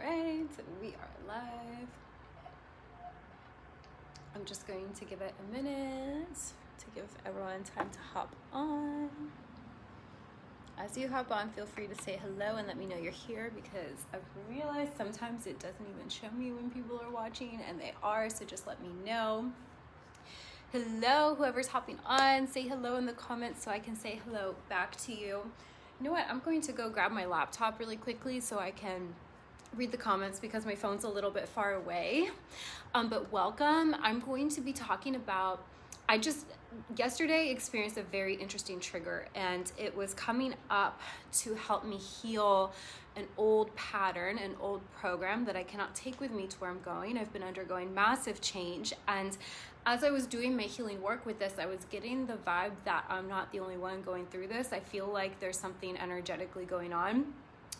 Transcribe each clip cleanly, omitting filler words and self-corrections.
right, we are live. I'm just going to give it a minute to give everyone time to hop on. As you hop on, feel free to say hello and let me know you're here, because I've realized sometimes it doesn't even show me when people are watching, and they are, so just let me know. Hello, whoever's hopping on, say hello in the comments so I can say hello back to you. You know what, I'm going to go grab my laptop really quickly so I can read the comments because my phone's a little bit far away. But welcome. I'm going to be talking about, I just yesterday experienced a very interesting trigger, and it was coming up to help me heal an old pattern, an old program that I cannot take with me to where I'm going. I've been undergoing massive change, and as I was doing my healing work with this, I was getting the vibe that I'm not the only one going through this. I feel like there's something energetically going on,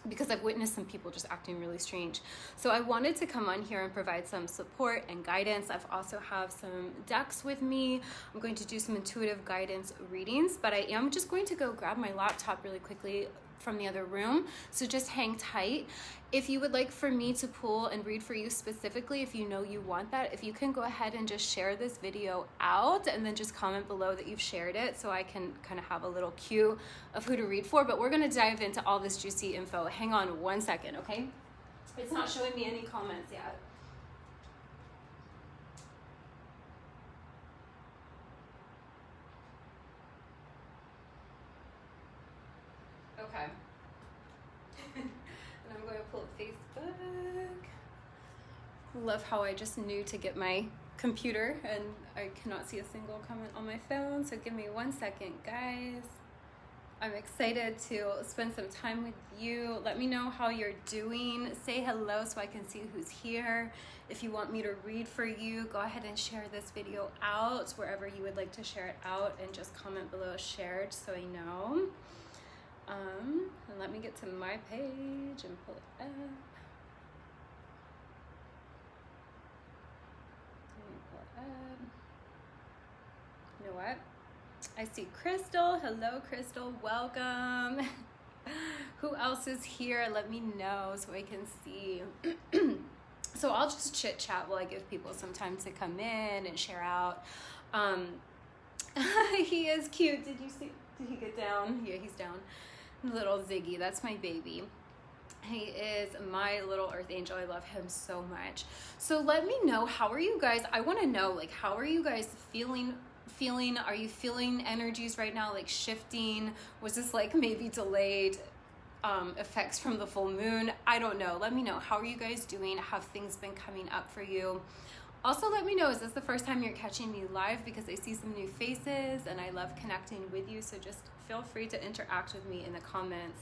because I've witnessed some people just acting really strange. So I wanted to come on here and provide some support and guidance. I've also have some decks with me. I'm going to do some intuitive guidance readings, but I am just going to go grab my laptop really quickly from the other room. So just hang tight. If you would like for me to pull and read for you specifically, if you know you want that, if you can go ahead and just share this video out and then just comment below that you've shared it so I can kind of have a little cue of who to read for. But we're going to dive into all this juicy info. Hang on one second, okay? It's not showing me any comments yet. Okay. And I'm going to pull up Facebook. Love how I just knew to get my computer and I cannot see a single comment on my phone. So give me 1 second, guys. I'm excited to spend some time with you. Let me know how you're doing. Say hello so I can see who's here. If you want me to read for you, go ahead and share this video out wherever you would like to share it out, and just comment below shared so I know. And let me get to my page and pull it up. Let me pull it up. You know what? I see Crystal. Hello, Crystal. Welcome. Who else is here? Let me know so I can see. So I'll just chit chat while I give people some time to come in and share out. He is cute. Did you see? Did he get down? Yeah, he's down. Little Ziggy, that's my baby. He is my little earth angel. I love him so much. So let me know, how are you guys? I want to know, like, how are you guys feeling? Are you feeling energies right now, like shifting? Was this like maybe delayed effects from the full moon? I don't know. Let me know, how are you guys doing? Have things been coming up for you? Also, let me know, is this the first time you're catching me live? Because I see some new faces and I love connecting with you. So just feel free to interact with me in the comments.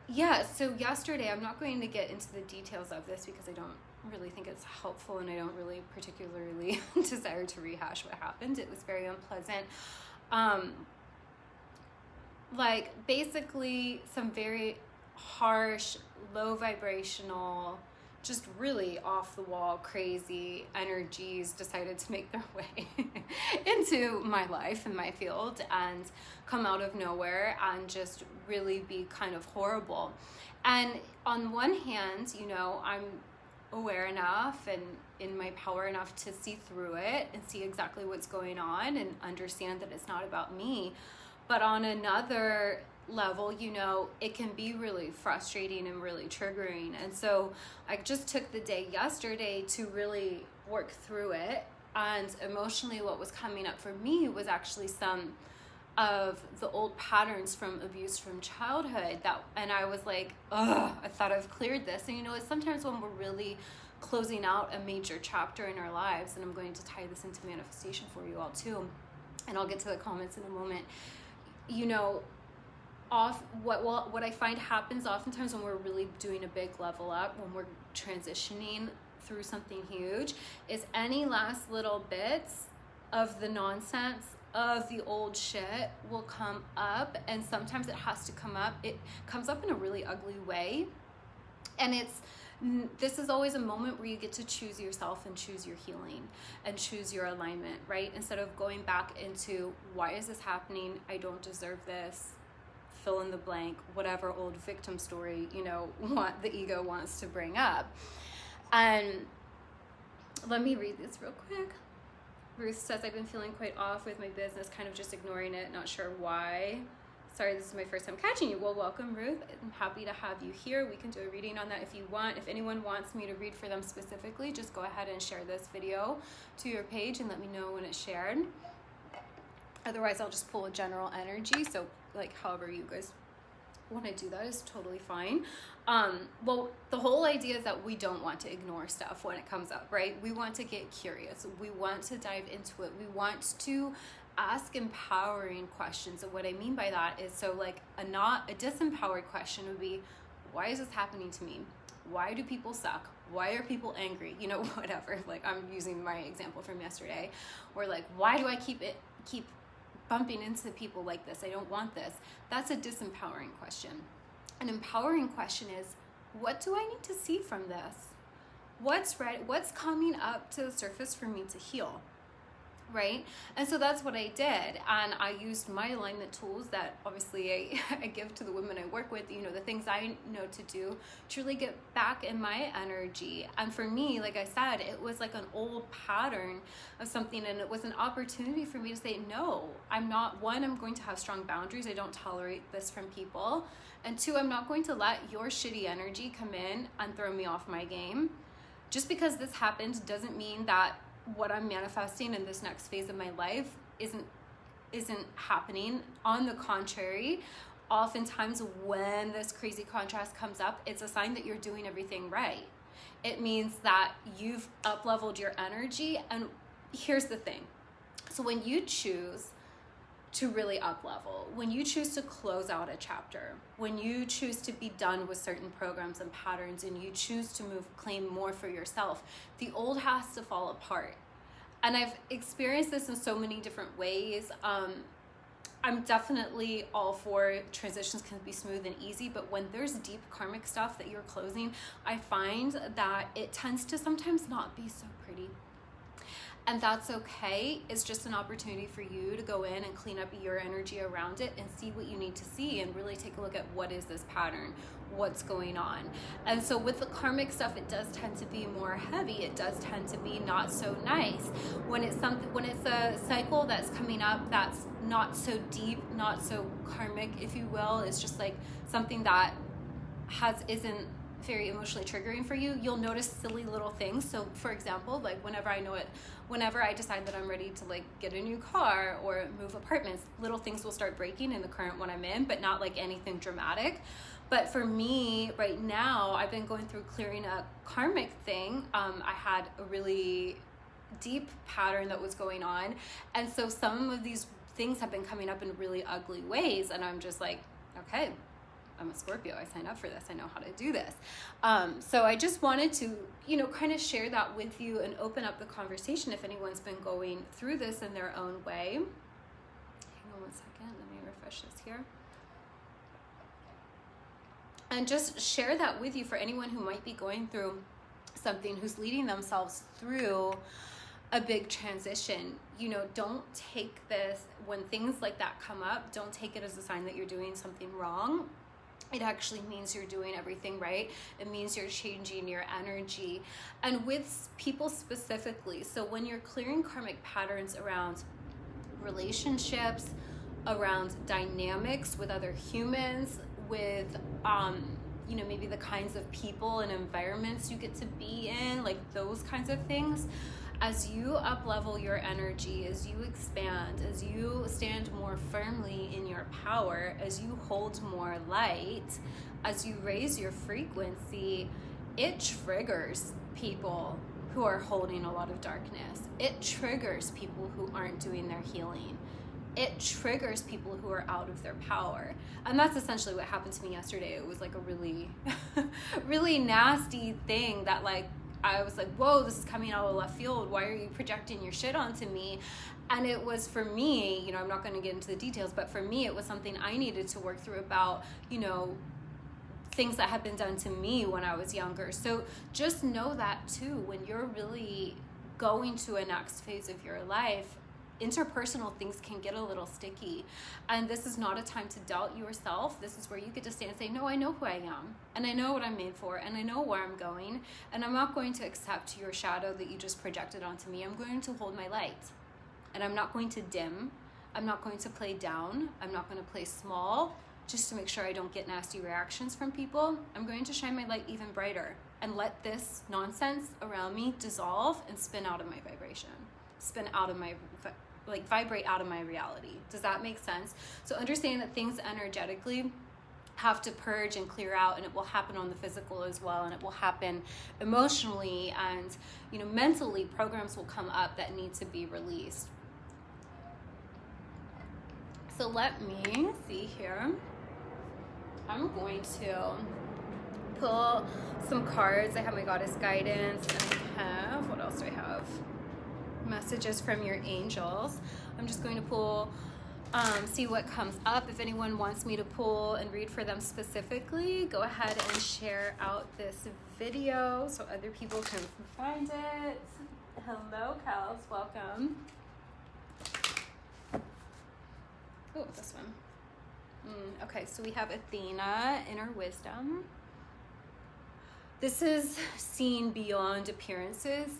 Yeah, so yesterday, I'm not going to get into the details of this because I don't really think it's helpful, and I don't really particularly desire to rehash what happened. It was very unpleasant. Like basically some very harsh, low vibrational, just really off the wall, crazy energies decided to make their way into my life and my field and come out of nowhere and just really be kind of horrible. And on one hand, you know, I'm aware enough and in my power enough to see through it and see exactly what's going on and understand that it's not about me. But on another level, you know, it can be really frustrating and really triggering. And so I just took the day yesterday to really work through it. And emotionally, what was coming up for me was actually some of the old patterns from abuse from childhood and I was like, ugh, I thought I've cleared this. And you know, it's sometimes when we're really closing out a major chapter in our lives, and I'm going to tie this into manifestation for you all too, and I'll get to the comments in a moment. You know, what I find happens oftentimes when we're really doing a big level up, when we're transitioning through something huge, is any last little bits of the nonsense of the old shit will come up. And sometimes it has to come up. It comes up in a really ugly way. And this is always a moment where you get to choose yourself and choose your healing and choose your alignment, right? Instead of going back into, why is this happening? I don't deserve this. fill in the blank, whatever old victim story, you know, what the ego wants to bring up. And let me read this real quick. Ruth says, I've been feeling quite off with my business, kind of just ignoring it, not sure why. Sorry, this is my first time catching you. Well, welcome, Ruth. I'm happy to have you here. We can do a reading on that if you want. If anyone wants me to read for them specifically, just go ahead and share this video to your page and let me know when it's shared. Otherwise, I'll just pull a general energy. So, like, however you guys want to do that is totally fine. Well, the whole idea is that we don't want to ignore stuff when it comes up, right? We want to get curious. We want to dive into it. We want to ask empowering questions. And what I mean by that is, so like a disempowered question would be, why is this happening to me? Why do people suck? Why are people angry? You know, whatever. Like, I'm using my example from yesterday. Or like, why do I keep bumping into people like this? I don't want this. That's a disempowering question. An empowering question is, what do I need to see from this? What's right? What's coming up to the surface for me to heal? Right? And so that's what I did. And I used my alignment tools that obviously I give to the women I work with, you know, the things I know to do to really get back in my energy. And for me, like I said, it was like an old pattern of something, and it was an opportunity for me to say, no, I'm not, one, I'm going to have strong boundaries. I don't tolerate this from people. And two, I'm not going to let your shitty energy come in and throw me off my game. Just because this happened doesn't mean that what I'm manifesting in this next phase of my life isn't happening. On the contrary, oftentimes when this crazy contrast comes up, it's a sign that you're doing everything right. It means that you've up-leveled your energy. And here's the thing. So when you choose to really up-level, when you choose to close out a chapter, when you choose to be done with certain programs and patterns, and you choose to claim more for yourself, the old has to fall apart. And I've experienced this in so many different ways. I'm definitely all for transitions can be smooth and easy, but when there's deep karmic stuff that you're closing, I find that it tends to sometimes not be so pretty. And that's okay. It's just an opportunity for you to go in and clean up your energy around it and see what you need to see, and really take a look at what is this pattern, what's going on. And so with the karmic stuff, it does tend to be more heavy. It does tend to be not so nice. When it's a cycle that's coming up that's not so deep, not so karmic, if you will, it's just like something that isn't very emotionally triggering for you, you'll notice silly little things. So for example, like whenever I decide that I'm ready to like get a new car or move apartments, little things will start breaking in the current one I'm in, but not like anything dramatic. But for me right now, I've been going through clearing a karmic thing. I had a really deep pattern that was going on. And so some of these things have been coming up in really ugly ways. And I'm just like, okay, I'm a Scorpio. I signed up for this. I know how to do this. So I just wanted to, kind of share that with you and open up the conversation if anyone's been going through this in their own way. Hang on one second. Let me refresh this here. And just share that with you for anyone who might be going through something, who's leading themselves through a big transition. Don't take this, when things like that come up, don't take it as a sign that you're doing something wrong. It actually means you're doing everything right. It means you're changing your energy. And with people specifically, so when you're clearing karmic patterns around relationships, around dynamics with other humans, with maybe the kinds of people and environments you get to be in, like those kinds of things, as you up-level your energy, as you expand, as you stand more firmly in your power, as you hold more light, as you raise your frequency, it triggers people who are holding a lot of darkness. It triggers people who aren't doing their healing. It triggers people who are out of their power. And that's essentially what happened to me yesterday. It was like a really, really nasty thing that I was like, whoa, this is coming out of left field. Why are you projecting your shit onto me? And it was, for me, I'm not going to get into the details, but for me, it was something I needed to work through about, things that had been done to me when I was younger. So just know that too, when you're really going to a next phase of your life, interpersonal things can get a little sticky, and this is not a time to doubt yourself. This is where you get to stand and say, no, I know who I am, and I know what I'm made for, and I know where I'm going, and I'm not going to accept your shadow that you just projected onto me. I'm going to hold my light, and I'm not going to dim. I'm not going to play down. I'm not going to play small just to make sure I don't get nasty reactions from people. I'm going to shine my light even brighter and let this nonsense around me dissolve and spin out of my vibration, spin out of my, like, vibrate out of my reality. Does that make sense? So understand that things energetically have to purge and clear out, and it will happen on the physical as well, and it will happen emotionally, and, you know, mentally, programs will come up that need to be released. So let me see here. I'm going to pull some cards. I have my goddess guidance, and I have, what else do I have? Messages from your angels. I'm just going to pull, see what comes up. If anyone wants me to pull and read for them specifically, go ahead and share out this video so other people can find it. Hello, Kels, welcome. Oh, this one. Okay, so we have Athena, Inner Wisdom. This is seeing beyond appearances,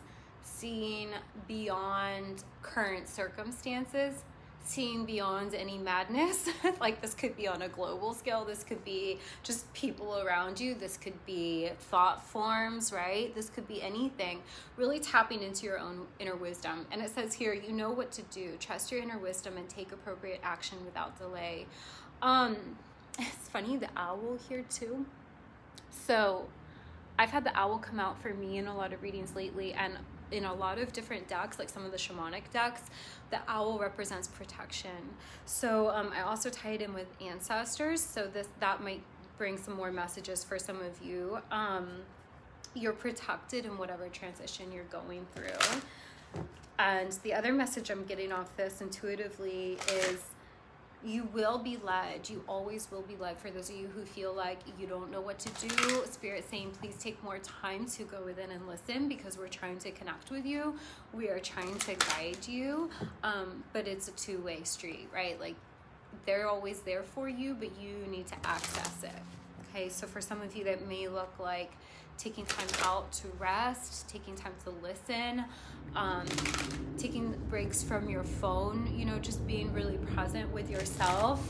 seeing beyond current circumstances, seeing beyond any madness. Like, this could be on a global scale. This could be just people around you. This could be thought forms, right? This could be anything. Really tapping into your own inner wisdom. And it says here, you know what to do. Trust your inner wisdom and take appropriate action without delay. It's funny, the owl here too. So I've had the owl come out for me in a lot of readings lately, and in a lot of different decks, like some of the shamanic decks, the owl represents protection. So I also tie it in with ancestors, so that might bring some more messages for some of you. You're protected in whatever transition you're going through. And the other message I'm getting off this intuitively is you will be led. You always will be led. For those of you who feel like you don't know what to do, Spirit saying, please take more time to go within and listen, because we're trying to connect with you. We are trying to guide you. But it's a two-way street, right? Like, they're always there for you, but you need to access it. Okay, so for some of you, that may look like taking time out to rest, taking time to listen, taking breaks from your phone, you know, just being really present with yourself,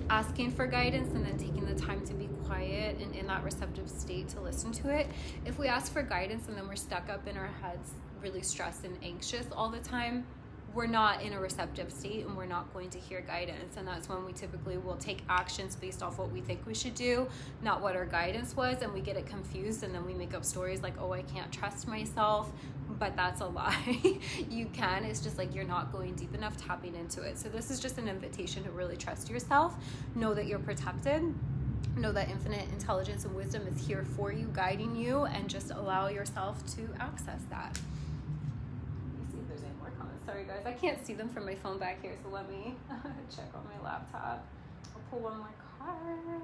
asking for guidance, and then taking the time to be quiet and in that receptive state to listen to it. If we ask for guidance and then we're stuck up in our heads, really stressed and anxious all the time, we're not in a receptive state, and we're not going to hear guidance. And that's when we typically will take actions based off what we think we should do, not what our guidance was, and we get it confused, and then we make up stories like, oh, I can't trust myself. But that's a lie. You can. It's just like you're not going deep enough, tapping into it. So this is just an invitation to really trust yourself. Know that you're protected. Know that infinite intelligence and wisdom is here for you, guiding you, and just allow yourself to access that. Sorry guys, I can't see them from my phone back here, so let me check on my laptop. I'll pull one more card.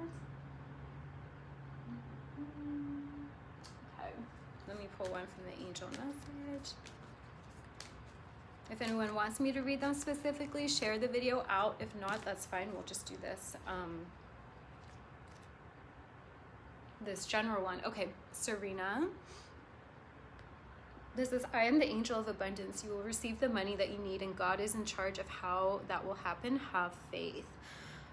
Okay, let me pull one from the angel message. If anyone wants me to read them specifically, share the video out. If not, that's fine. We'll just do this. This general one. Okay, Serena. This is, I am the angel of abundance. You will receive the money that you need, and God is in charge of how that will happen. Have faith.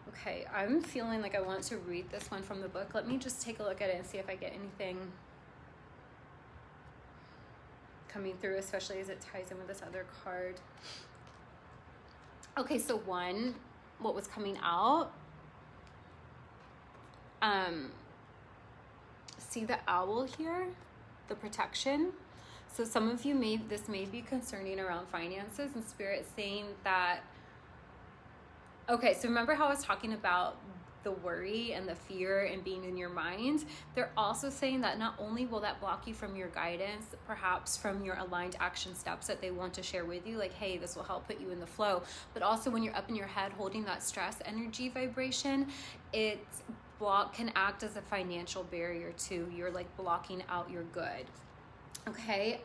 Okay, I'm feeling like I want to read this one from the book. Let me just take a look at it and see if I get anything coming through, especially as it ties in with this other card. Okay, so one, what was coming out, see the owl here, the protection. So some of you this may be concerning around finances, and Spirit saying that, okay, so remember how I was talking about the worry and the fear and being in your mind? They're also saying that not only will that block you from your guidance, perhaps from your aligned action steps that they want to share with you, like, hey, this will help put you in the flow, but also when you're up in your head holding that stress energy vibration, it can act as a financial barrier too. You're like blocking out your good. Okay,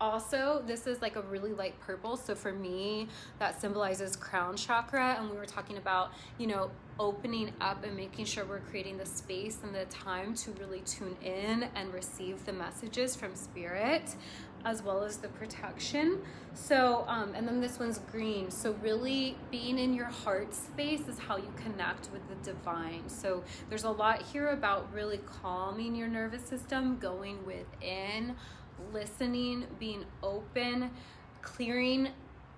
Also, this is like a really light purple. So for me, that symbolizes crown chakra. And we were talking about, you know, opening up and making sure we're creating the space and the time to really tune in and receive the messages from spirit, as well as the protection. So, and then this one's green. So really being in your heart space is how you connect with the divine. So there's a lot here about really calming your nervous system, going within, listening, being open, clearing.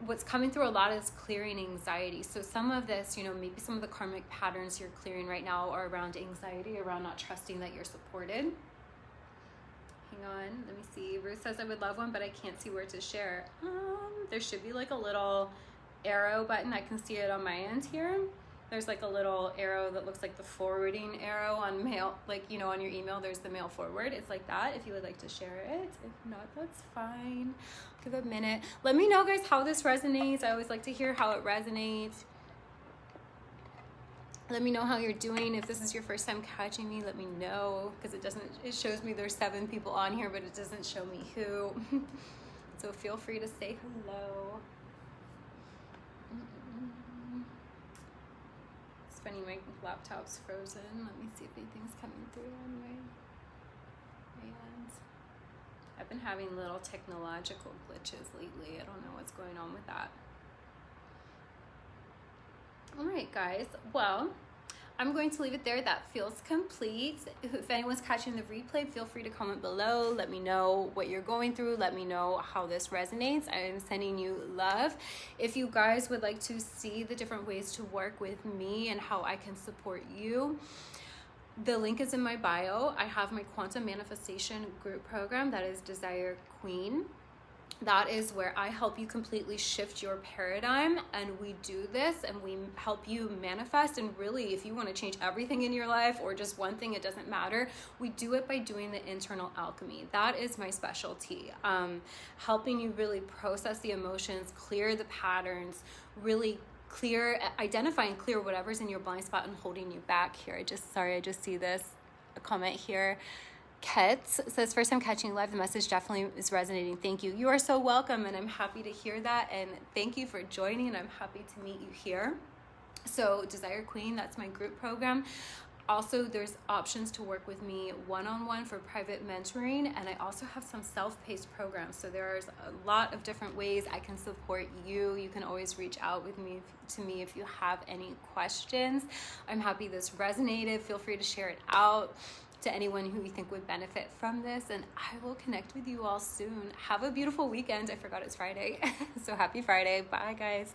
What's coming through a lot is clearing anxiety. So some of this, you know, maybe some of the karmic patterns you're clearing right now are around anxiety, around not trusting that you're supported. Hang on, let me see. Ruth says I would love one, but I can't see where to share. There should be like a little arrow button. I can see it on my end here. There's like a little arrow that looks like the forwarding arrow on mail, like, you know, on your email, there's the mail forward. It's like that if you would like to share it. If not, that's fine. Give it a minute. Let me know, guys, how this resonates. I always like to hear how it resonates. Let me know how you're doing. If this is your first time catching me, let me know, because it shows me there's 7 people on here, but it doesn't show me who. So feel free to say hello. It's funny, my laptop's frozen. Let me see if anything's coming through on my end. I've been having little technological glitches lately. I don't know what's going on with that. All right, guys. Well, I'm going to leave it there. That feels complete. If anyone's catching the replay, feel free to comment below. Let me know what you're going through. Let me know how this resonates. I am sending you love. If you guys would like to see the different ways to work with me and how I can support you, the link is in my bio. I have my quantum manifestation group program that is Desire Queen. That is where I help you completely shift your paradigm, and we do this and we help you manifest. And really, if you want to change everything in your life or just one thing, it doesn't matter. We do it by doing the internal alchemy. That is my specialty. Helping you really process the emotions, clear the patterns, really identify and clear whatever's in your blind spot and holding you back here. I just see this comment here. Kets says, first time catching live, the message definitely is resonating. Thank you. You are so welcome, and I'm happy to hear that, and thank you for joining, and I'm happy to meet you here. So Desire Queen, that's my group program. Also, there's options to work with me one-on-one for private mentoring, and I also have some self-paced programs. So there's a lot of different ways I can support you. You can always reach out to me if you have any questions. I'm happy this resonated. Feel free to share it out to anyone who you think would benefit from this, and I will connect with you all soon. Have a beautiful weekend. I forgot it's Friday. So happy Friday. Bye, guys.